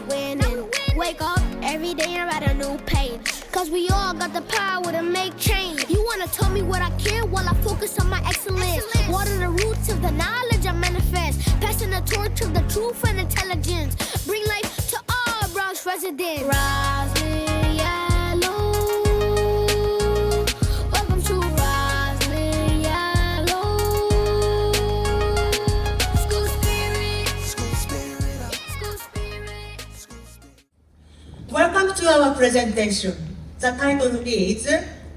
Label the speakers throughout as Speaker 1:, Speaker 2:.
Speaker 1: winning. Wake up every day and write a new page. Cause we all got the power to make change. You wanna tell me what I care while I focus on my excellence. Water the roots of the knowledge I manifest. Passing the torch of the truth and intelligence. Bring life to all Bronx residents. Rosalyn Yalow. Welcome to Rosalyn Yalow. School spirit. School spirit. School spirit. School spirit.
Speaker 2: Welcome to our presentation. The title is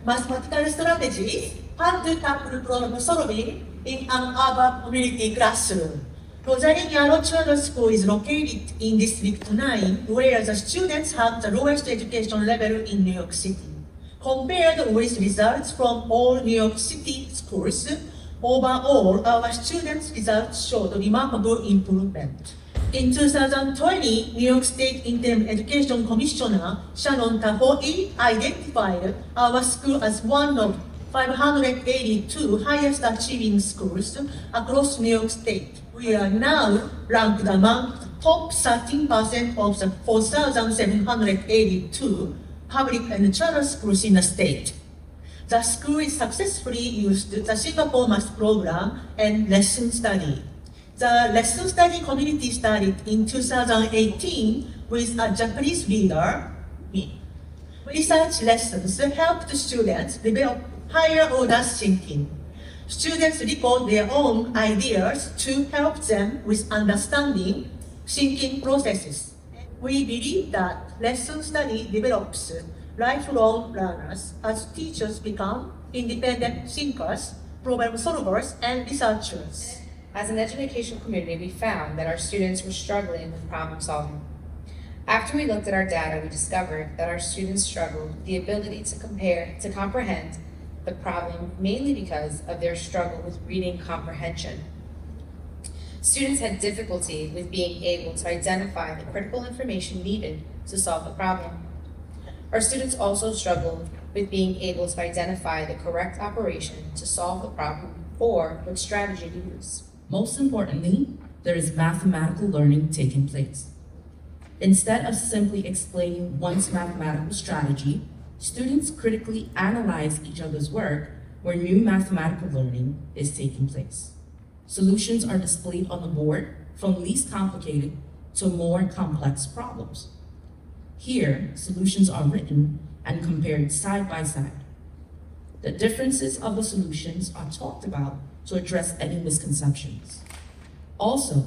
Speaker 2: Mathematical Strategies, How to Tackle Problem Solving in an Urban Community Classroom. Rosalyn Yalow Charter School is located in District 9, where the students have the lowest education level in New York City. Compared with results from all New York City schools, overall, our students' results showed remarkable improvement. In 2020, New York State Interim Education Commissioner Shannon Tahoe identified our school as one of 582 highest achieving schools across New York State. We are now ranked among the top 13% of the 4,782 public and charter schools in the state. The school is successfully used the Singapore Math Program and lesson study. The lesson study community started in 2018 with a Japanese reader, me. Research lessons helped students develop higher order thinking. Students record their own ideas to help them with understanding thinking processes. We believe that lesson study develops lifelong learners as teachers become independent thinkers, problem solvers, and researchers.
Speaker 3: As an education community, we found that our students were struggling with problem solving. After we looked at our data, we discovered that our students struggled with the ability to comprehend the problem, mainly because of their struggle with reading comprehension. Students had difficulty with being able to identify the critical information needed to solve the problem. Our students also struggled with being able to identify the correct operation to solve the problem or what strategy to use.
Speaker 4: Most importantly, there is mathematical learning taking place. Instead of simply explaining one's mathematical strategy, students critically analyze each other's work where new mathematical learning is taking place. Solutions are displayed on the board from least complicated to more complex problems. Here, solutions are written and compared side by side. The differences of the solutions are talked about to address any misconceptions. Also,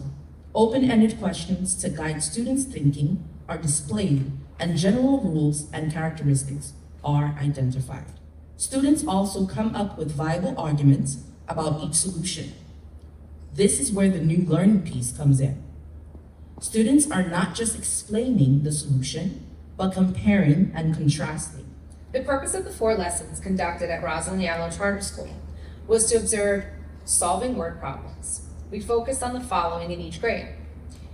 Speaker 4: open-ended questions to guide students' thinking are displayed and general rules and characteristics are identified. Students also come up with viable arguments about each solution. This is where the new learning piece comes in. Students are not just explaining the solution, but comparing and contrasting.
Speaker 3: The purpose of the 4 lessons conducted at Rosalyn Yalow Charter School was to observe solving word problems. We focused on the following in each grade.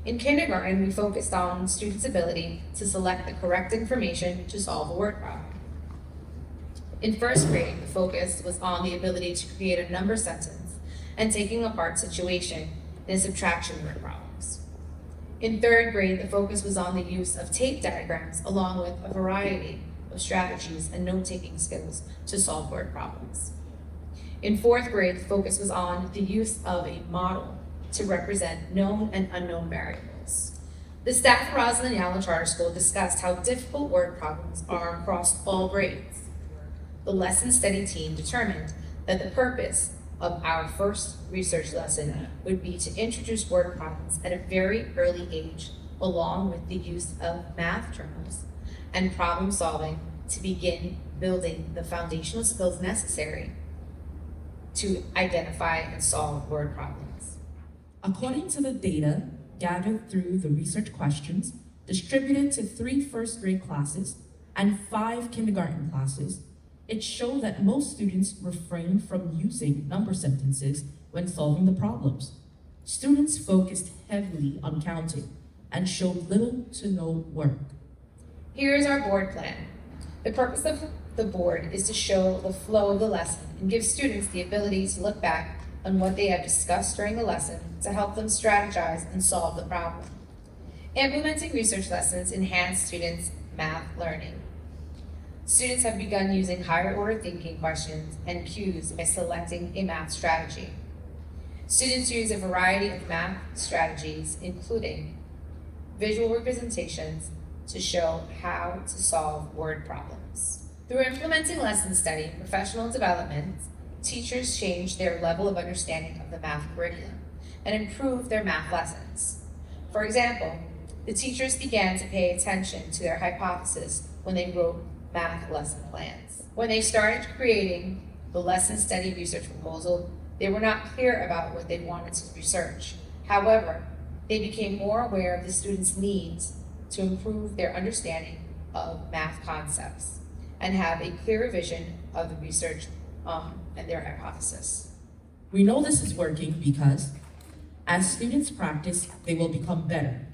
Speaker 3: In kindergarten, we focused on students' ability to select the correct information to solve a word problem. In first grade, the focus was on the ability to create a number sentence and taking apart situation in subtraction word problems. In third grade, the focus was on the use of tape diagrams along with a variety of strategies and note-taking skills to solve word problems. In fourth grade, the focus was on the use of a model to represent known and unknown variables. The staff at Rosalyn Yalow Charter School discussed how difficult word problems are across all grades. The lesson study team determined that the purpose of our first research lesson would be to introduce word problems at a very early age, along with the use of math terms and problem solving to begin building the foundational skills necessary to identify and solve word problems.
Speaker 4: According to the data gathered through the research questions distributed to 3 first grade classes and 5 kindergarten classes, it showed that most students refrained from using number sentences when solving the problems. Students focused heavily on counting and showed little to no work.
Speaker 3: Here is our board plan. The purpose of the board is to show the flow of the lesson and give students the ability to look back on what they have discussed during the lesson to help them strategize and solve the problem. Implementing research lessons enhance students' math learning. Students have begun using higher order thinking questions and cues by selecting a math strategy. Students use a variety of math strategies, including visual representations, to show how to solve word problems. Through implementing lesson study and professional development, teachers change their level of understanding of the math curriculum and improve their math lessons. For example, the teachers began to pay attention to their hypothesis when they wrote math lesson plans. When they started creating the lesson study research proposal, they were not clear about what they wanted to research. However, they became more aware of the students' needs to improve their understanding of math concepts and have a clearer vision of the research and their hypothesis.
Speaker 4: We know this is working because as students practice, they will become better,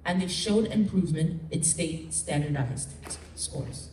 Speaker 4: and they showed improvement in state standardized scores.